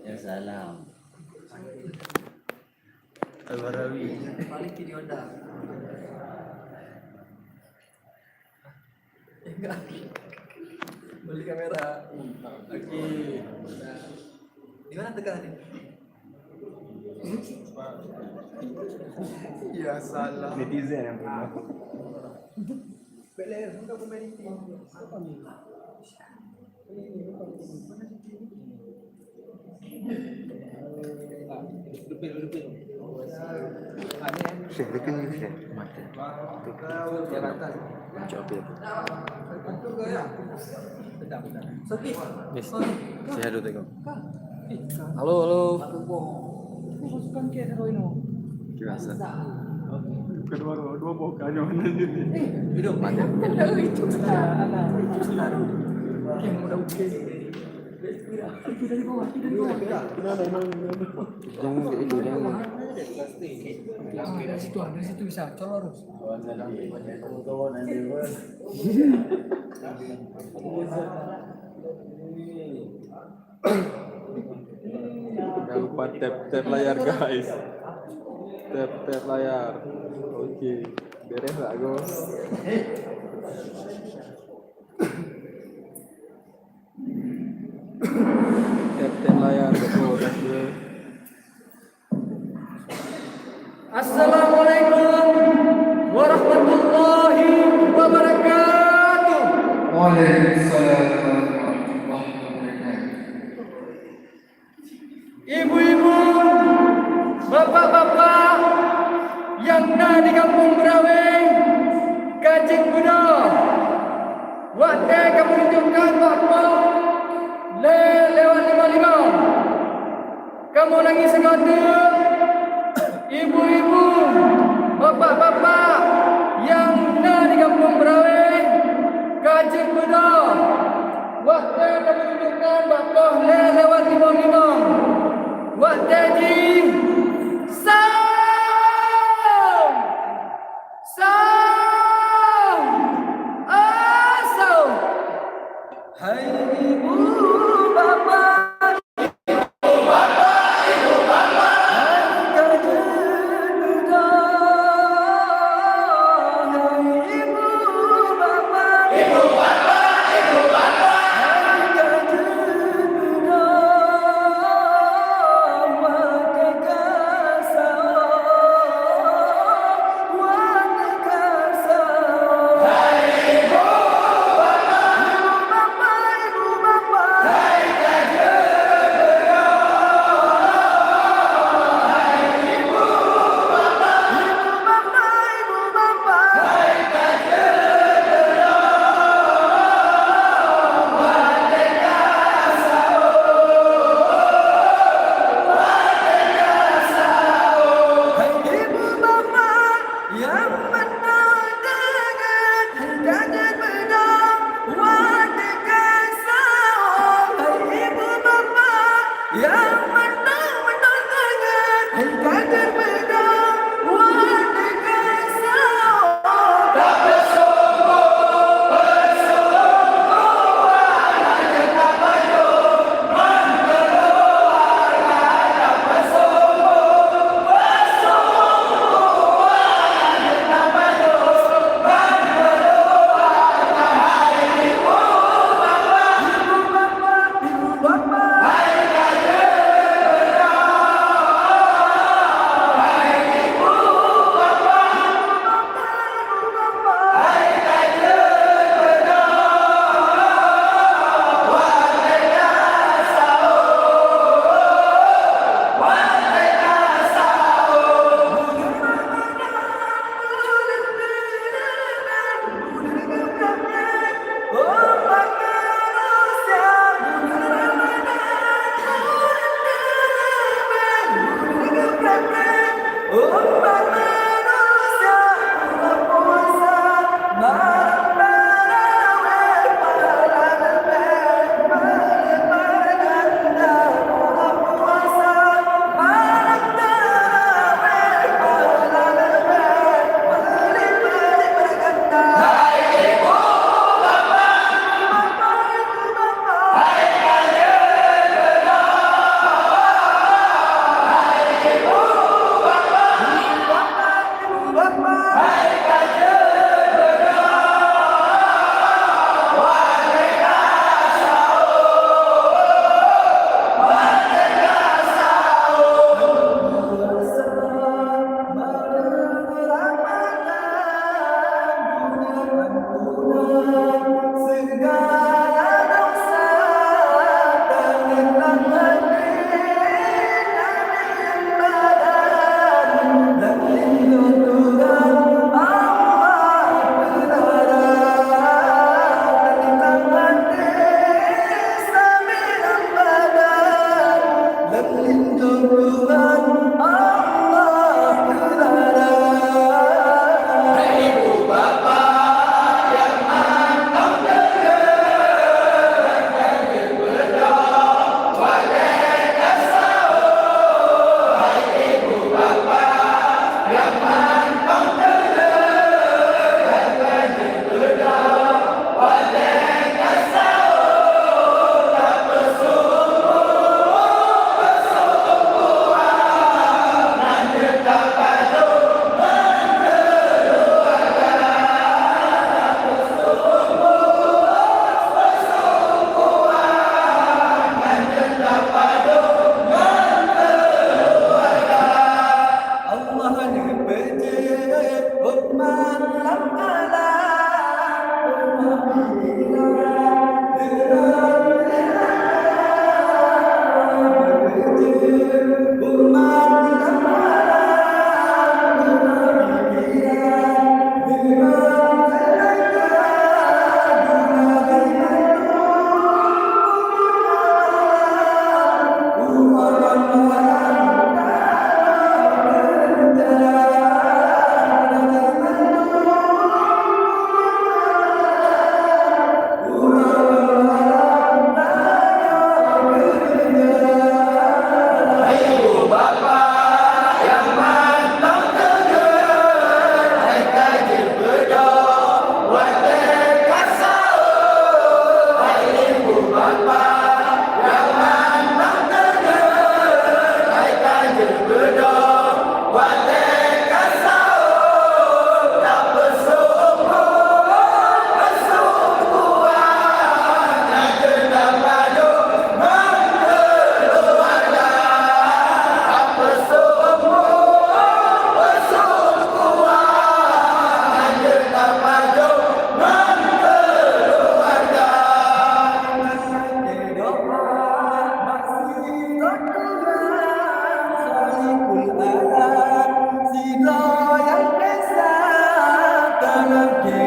Ya salam. Al-Barawi. Balik ke Honda. Enggak. Beli kamera. Oke. Nah. Di mana tekan ini? Ya salah. Netizen yang punya. Beler, enggak community. Apa nih? Syekh, bikin ni Syekh. Mati. Jabatan. Coba ya. Itu gaya. Bentar. Sepi. Yes. Saya dulu tengok. Halo, halo. Masukkan ke Heroino. Biasa. Kedua bokanya mana jadi? Hidup. Mati. Itu anak. Yang udah oke. Dari bawah. Jangan kayak itu, jangan. Dari situ bisa color. Jangan lupa tap layar guys. Tap layar. Oke. Beres lah Gus. Tap layar betul guys. Assalamualaikum warahmatullahi wabarakatuh. Waalaikumsalam warahmatullahi wabarakatuh. Ibu-ibu, bapak-bapak yang ada di Kampung Beraweng, Kajik Buda, waktu kamu menunjukkan bahawa lewat 55. Kamu nangis segala. Ibu-ibu, bapak-bapak yang ada di Kampung Beraweng, Kajik Buda, waktu kamu menunjukkan bahawa lewat 55. Waktu di asal. Hai ibu bapak, hai Kajik Buda, hai ibu bapak, hai Kajik Buda, maka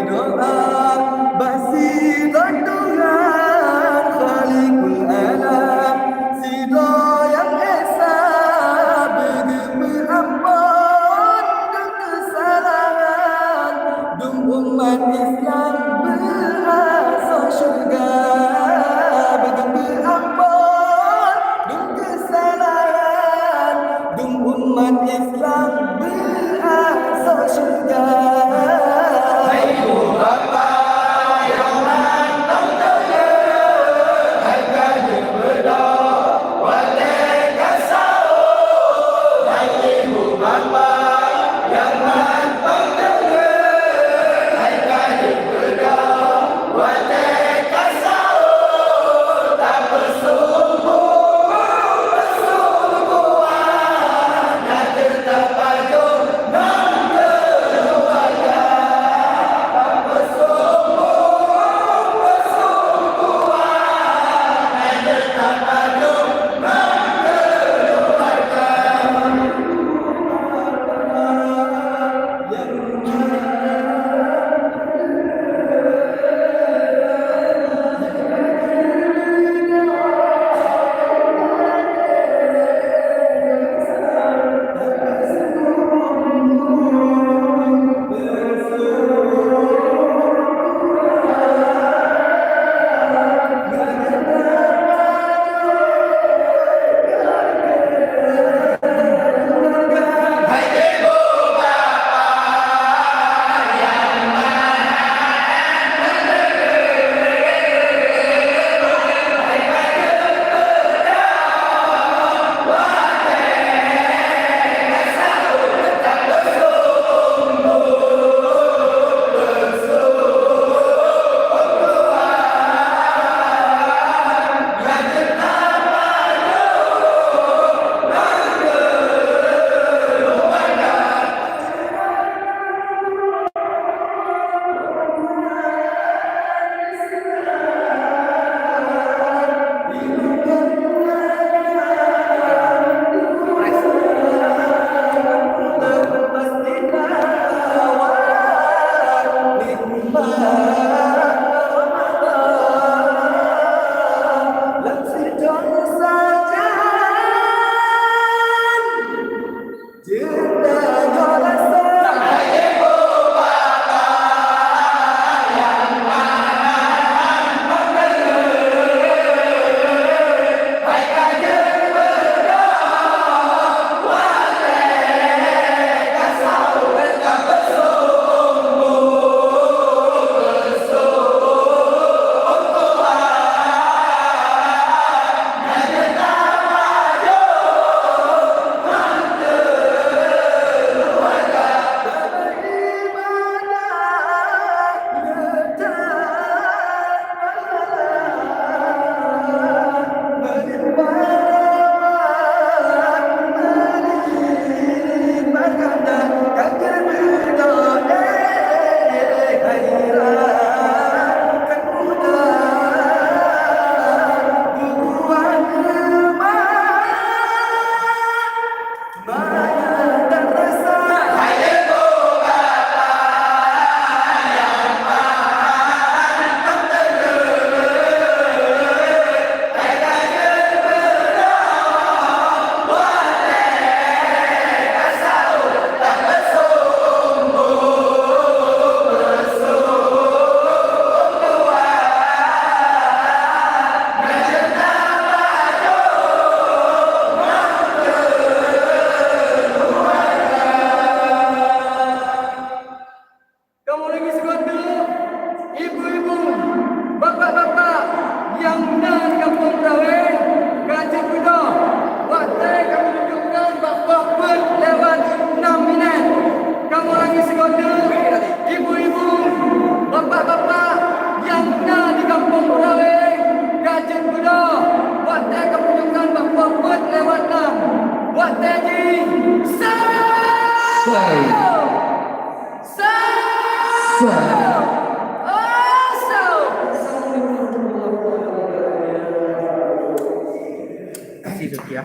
doa basirat Tuhan Khalikul Alam Sido yang esa beri berampun dan kesalahan Dung umat Islam berasa syurga beri berampun dan kesalahan Dung umat Islam berasa syurga Kasih Zuki ya.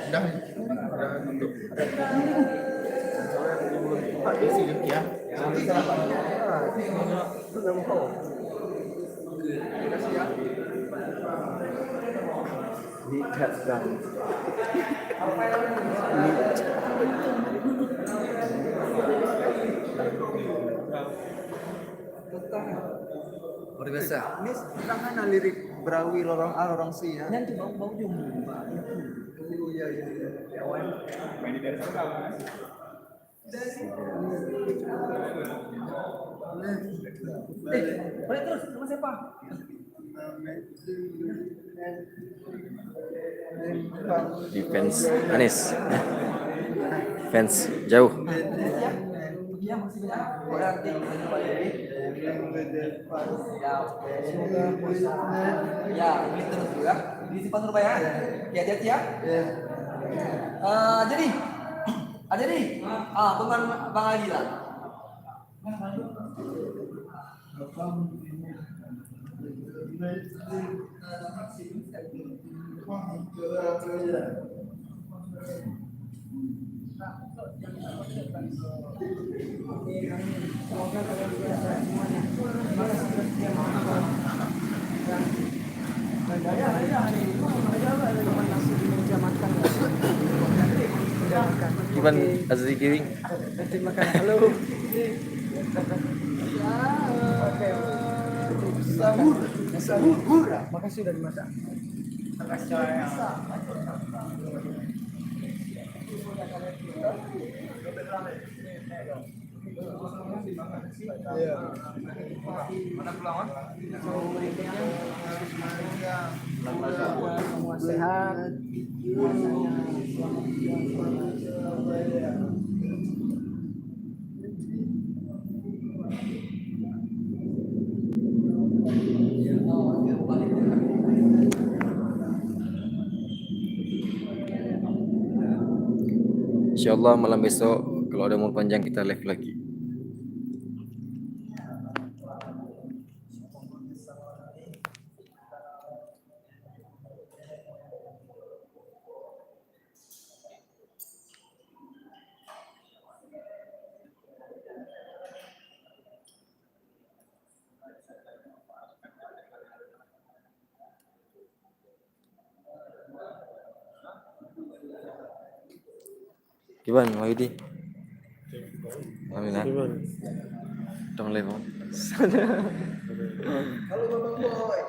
Udah untuk Pak Desi Zuki ya. Dikatkan. Luar biasa. Ini tangan lirik berawi lorong A lorong C ya. Nanti bau jum. Oh iya iya. Balik terus sama siapa? Defense Anis. Fans jauh. Ya masih banyak. Berarti kita coba lagi. Ya, ini terus juga. Di simpan dulu ya. Ya, hati-hati ya. Jadi, teman Bang Agila. Ivan Azri Giring. Terima kasih. Halo. Sahur. Makasih udah dimasak. Mana pulang? Semua sehat. Insyaallah malam besok kalau ada umur panjang kita live lagi. Ivan, Wahyudi. Amina. Dong live. Halo Bang Boy.